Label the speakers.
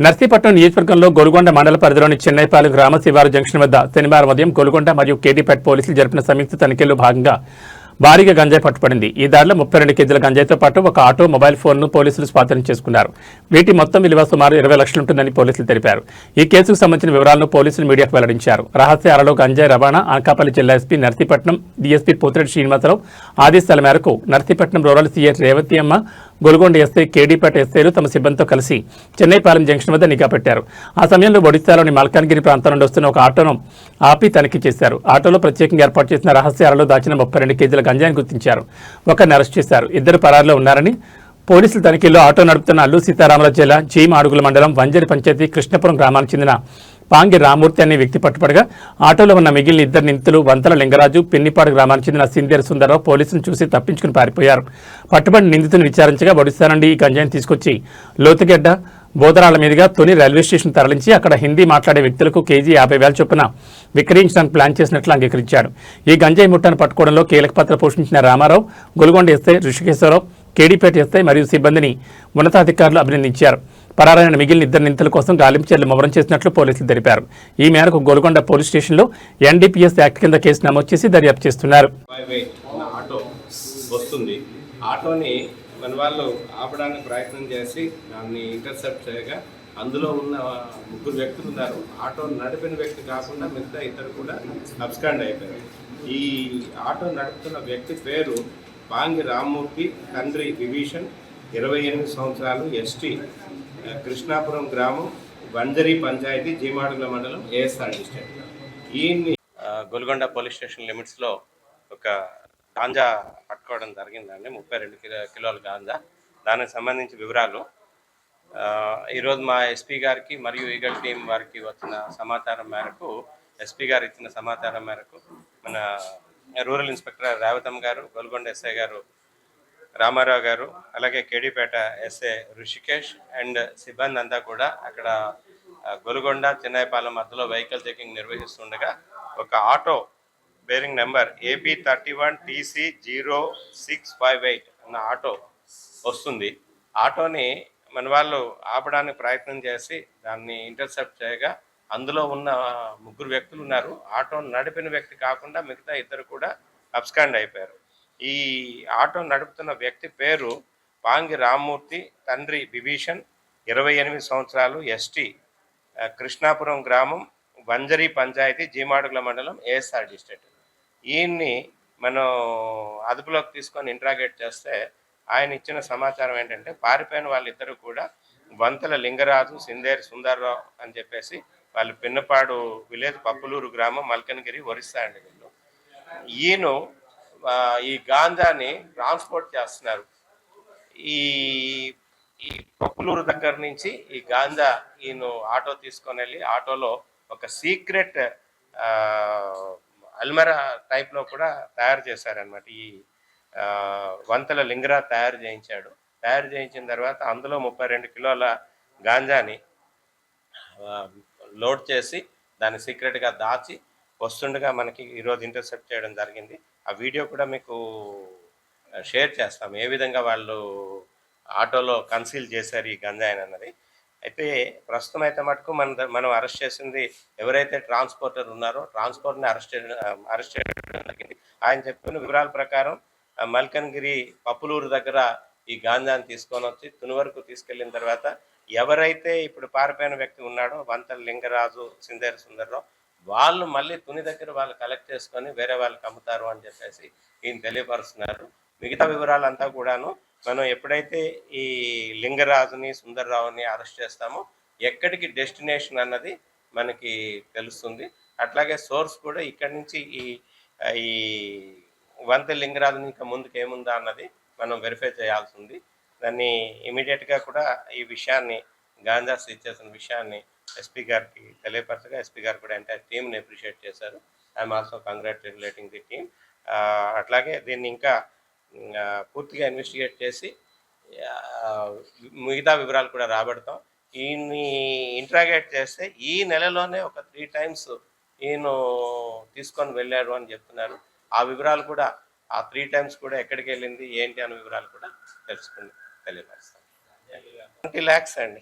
Speaker 1: నర్సీపట్నం నియోజకవర్గంలో గోల్గొండ మండల పరిధిలోని చెన్నైపాలెం గ్రామ శివారు జంక్షన్ వద్ద శనివారం ఉదయం గోల్గొండ మరియు కేటీపేట పోలీసులు జరిపిన సంయుక్త తనిఖీల్లో భాగంగా భారీగా గంజాయి పట్టుబడింది. ఈ దాడిలో 32 కేజీల గంజాయితో పాటు ఒక ఆటో, మొబైల్ ఫోన్ను పోలీసులు స్వాధీనం చేసుకున్నారు. వీటి మొత్తం విలువ సుమారు 20 లక్షలుంటుందని పోలీసులు తెలిపారు. ఈ కేసుకు సంబంధించిన వివరాలను పోలీసులు మీడియాకు వెల్లడించారు. రహస్య అరలో గంజాయి రవాణా అనకాపల్లి జిల్లా ఎస్పీ నర్సీపట్నం డీఎస్పీ పోతిరెడ్డి శ్రీనివాసరావు ఆదేశాల మేరకు Narsipatnam rural CI Revathiyamma, Golgonda SI, KD Peta ఎస్ఐలు తమ సిబ్బందితో కలిసి చెన్నైపాలెం జంక్షన్ వద్ద నిఘా పెట్టారు. ఆ సమయంలో ఒడిశాలోని మల్కాన్గిరి ప్రాంతం నుండి వస్తున్న ఒక ఆటోను ఆపి తనిఖీ చేశారు. ఆటోలో ప్రత్యేకంగా ఏర్పాటు చేసిన రహస్య అరలో దాచిన 32 కేజీల గంజాయిని గుర్తించారు. ఒకరిని అరెస్ట్ చేశారు. 2 పరారులో ఉన్నారని పోలీసుల తనిఖీల్లో ఆటో నడుపుతున్న అల్లూరు సీతారామరాజు జిల్లా చీమాడుగుల మండలం వంజరి పంచాయతీ కృష్ణపురం గ్రామానికి చెందిన పాంగి రామూర్తి అనే వ్యక్తి పట్టుపడగా ఆటోలో ఉన్న మిగిలిన 2 నిందితులు వంతల లింగరాజు, పెన్నిపాడు గ్రామానికి చెందిన సిందేరు సుందరరావు పోలీసులను చూసి తప్పించుకుని పారిపోయారు. పట్టుబడిన నిందితులను విచారించగా ఒడిశా నుండి ఈ గంజాయిని తీసుకొచ్చి లోతుగడ్డ, బోదరాల మీదుగా తొని రైల్వే స్టేషన్ తరలించి అక్కడ హిందీ మాట్లాడే వ్యక్తులకు కేజీ 50,000 చొప్పున విక్రయించడానికి ప్లాన్ చేసినట్లు అంగీకరించాడు. ఈ గంజాయి ముఠాను పట్టుకోవడంలో కీలక పాత్ర పోషించిన రామారావు, గోల్గొండ ఎస్ఐ ఋషికేశ్వరరావు, కేడీపేట ఎస్ఐ మరియు సిబ్బందిని ఉన్నతాధికారులు అభినందించారు. పరారైన మిగిలిన 2 నిందితుల కోసం గాలింపు చర్యలు ముమ్మరం చేసినట్లు పోలీసులు తెలిపారు. ఈ మేరకు గోల్గొండ పోలీస్ స్టేషన్లో ఎన్డీపీఎస్ యాక్ట్ కింద కేసు నమోదు చేసి దర్యాప్తు చేస్తున్నారు.
Speaker 2: ఆటోని మన వాళ్ళు ఆపడానికి ప్రయత్నం చేసి దాన్ని ఇంటర్సెప్ట్ చేయగా అందులో ఉన్న 3 వ్యక్తులు ఉన్నారు. ఆటో నడిపిన వ్యక్తి కాకుండా మిగతా ఇద్దరు కూడా అబ్స్కాండ్ అయిపోయారు. ఈ ఆటో నడుపుతున్న వ్యక్తి పేరు పాంగి రామ్మూర్తి, తండ్రి విభీషణ్, 28 సంవత్సరాలు, ఎస్టీ, కృష్ణాపురం గ్రామం, వంజరి పంచాయతీ, జీమాడుగుల మండలం, ఏఎస్ఆర్ డిస్ట్రిక్ట్. ఈయన్ని గోల్గొండ పోలీస్ స్టేషన్ లిమిట్స్లో ఒక గాంజా పట్టుకోవడం జరిగిందండి. 32 కిలోల గాంజా. దానికి సంబంధించి వివరాలు ఈరోజు మా ఎస్పీ గారికి మరియు ఈగల్ టీం వారికి వచ్చిన సమాచారం మేరకు, ఎస్పీ గారు ఇచ్చిన సమాచారం మేరకు మన రూరల్ ఇన్స్పెక్టర్ రేవతమ్మ గారు, గోల్గొండ ఎస్ఐ గారు రామారావు గారు, అలాగే కేడీపేట ఎస్ఐ ఋషికేష్ అండ్ సిబ్బంది అంతా కూడా అక్కడ గోల్గొండ చెన్నైపాలెం మధ్యలో వెహికల్ చెకింగ్ నిర్వహిస్తుండగా ఒక ఆటో బేరింగ్ నెంబర్ AP31TC0658 అన్న ఆటో వస్తుంది. ఆటోని మన వాళ్ళు ఆపడానికి ప్రయత్నం చేసి దాన్ని ఇంటర్సెప్ట్ చేయగా అందులో ఉన్న 3 వ్యక్తులు ఉన్నారు. ఆటో నడిపిన వ్యక్తి కాకుండా మిగతా ఇద్దరు కూడా అబ్స్కాండ్ అయిపోయారు. ఈ ఆటో నడుపుతున్న వ్యక్తి పేరు పాంగి రామ్మూర్తి, తండ్రి విభీషణ్, 28 సంవత్సరాలు, ఎస్టీ, కృష్ణాపురం గ్రామం, వంజరి పంచాయతీ, జీమాడుగుల మండలం, ఏఎస్ఆర్ డిస్ట్రిక్ట్. ఈయన్ని మనం అదుపులోకి తీసుకొని ఇంట్రాగేట్ చేస్తే ఆయన ఇచ్చిన సమాచారం ఏంటంటే పారిపోయిన వాళ్ళిద్దరూ కూడా వంతల లింగరాజు, సిందేరు సుందర్రావు అని చెప్పేసి వాళ్ళు పిన్నపాడు విలేజ్, పప్పులూరు గ్రామం, మల్కనగిరి, ఒరిస్సా అండి. వీళ్ళు ఈయన ఈ గాంజాని ట్రాన్స్పోర్ట్ చేస్తున్నారు. ఈ ఈ పప్పులూరు దగ్గర నుంచి ఈ గాంజా ఈయన ఆటో తీసుకొని వెళ్ళి ఆటోలో ఒక సీక్రెట్ అల్మెరా టైప్లో కూడా తయారు చేశారనమాట. ఈ వంతల లింగరా తయారు చేయించిన తర్వాత అందులో 32 కిలోల గాంజాని లోడ్ చేసి దాన్ని సీక్రెట్గా దాచి వస్తుండగా మనకి ఈరోజు ఇంటర్సెప్ట్ చేయడం జరిగింది. ఆ వీడియో కూడా మీకు షేర్ చేస్తాం, ఏ విధంగా వాళ్ళు ఆటోలో కన్సీల్ చేశారు ఈ గంజాయిని అన్నది. అయితే ప్రస్తుతం అయితే మటుకు మనం అరెస్ట్ చేసింది ఎవరైతే ట్రాన్స్పోర్టర్ ఉన్నారో ట్రాన్స్పోర్ట్ని అరెస్ట్ చేయడం జరిగింది. ఆయన చెప్పిన వివరాల ప్రకారం మల్కన్గిరి పప్పులూరు దగ్గర ఈ గాంజాని తీసుకొని వచ్చి తుని వరకు తీసుకెళ్లిన తర్వాత ఎవరైతే ఇప్పుడు పారిపోయిన వ్యక్తి ఉన్నాడో వంతల లింగరాజు, సిందేరు సుందర్రావు, వాళ్ళు మళ్ళీ తుని దగ్గర వాళ్ళు కలెక్ట్ చేసుకొని వేరే వాళ్ళకి అమ్ముతారు అని చెప్పేసి ఈయన తెలియపరుస్తున్నారు. మిగతా వివరాలంతా కూడాను మనం ఎప్పుడైతే ఈ లింగరాజుని, సుందర్రావుని అరెస్ట్ చేస్తామో ఎక్కడికి డెస్టినేషన్ అన్నది మనకి తెలుస్తుంది. అట్లాగే సోర్స్ కూడా ఇక్కడి నుంచి ఈ వంతెల లింగరాజుని ఇంకా ముందుకు ఏముందా అన్నది మనం వెరిఫై చేయాల్సి ఉంది. దాన్ని ఇమీడియట్గా కూడా ఈ విషయాన్ని గాంజా సీజ్ చేసిన విషయాన్ని ఎస్పీ గారికి తెలియపరచగా ఎస్పీ గారు కూడా ఎంటైర్ టీమ్ని అప్రిషియేట్ చేశారు. I'm also congratulating the team. అట్లాగే దీన్ని ఇంకా పూర్తిగా ఇన్వెస్టిగేట్ చేసి మిగతా వివరాలు కూడా రాబడతాం. ఈయన్ని ఇంట్రాగేట్ చేస్తే ఈ నెలలోనే ఒక 3 times ఈయన తీసుకొని వెళ్ళాడు అని చెప్తున్నారు. ఆ వివరాలు కూడా ఆ 3 times కూడా ఎక్కడికి వెళ్ళింది ఏంటి అనే వివరాలు కూడా తెలియపరుస్తాం. 20 lakhs అండి.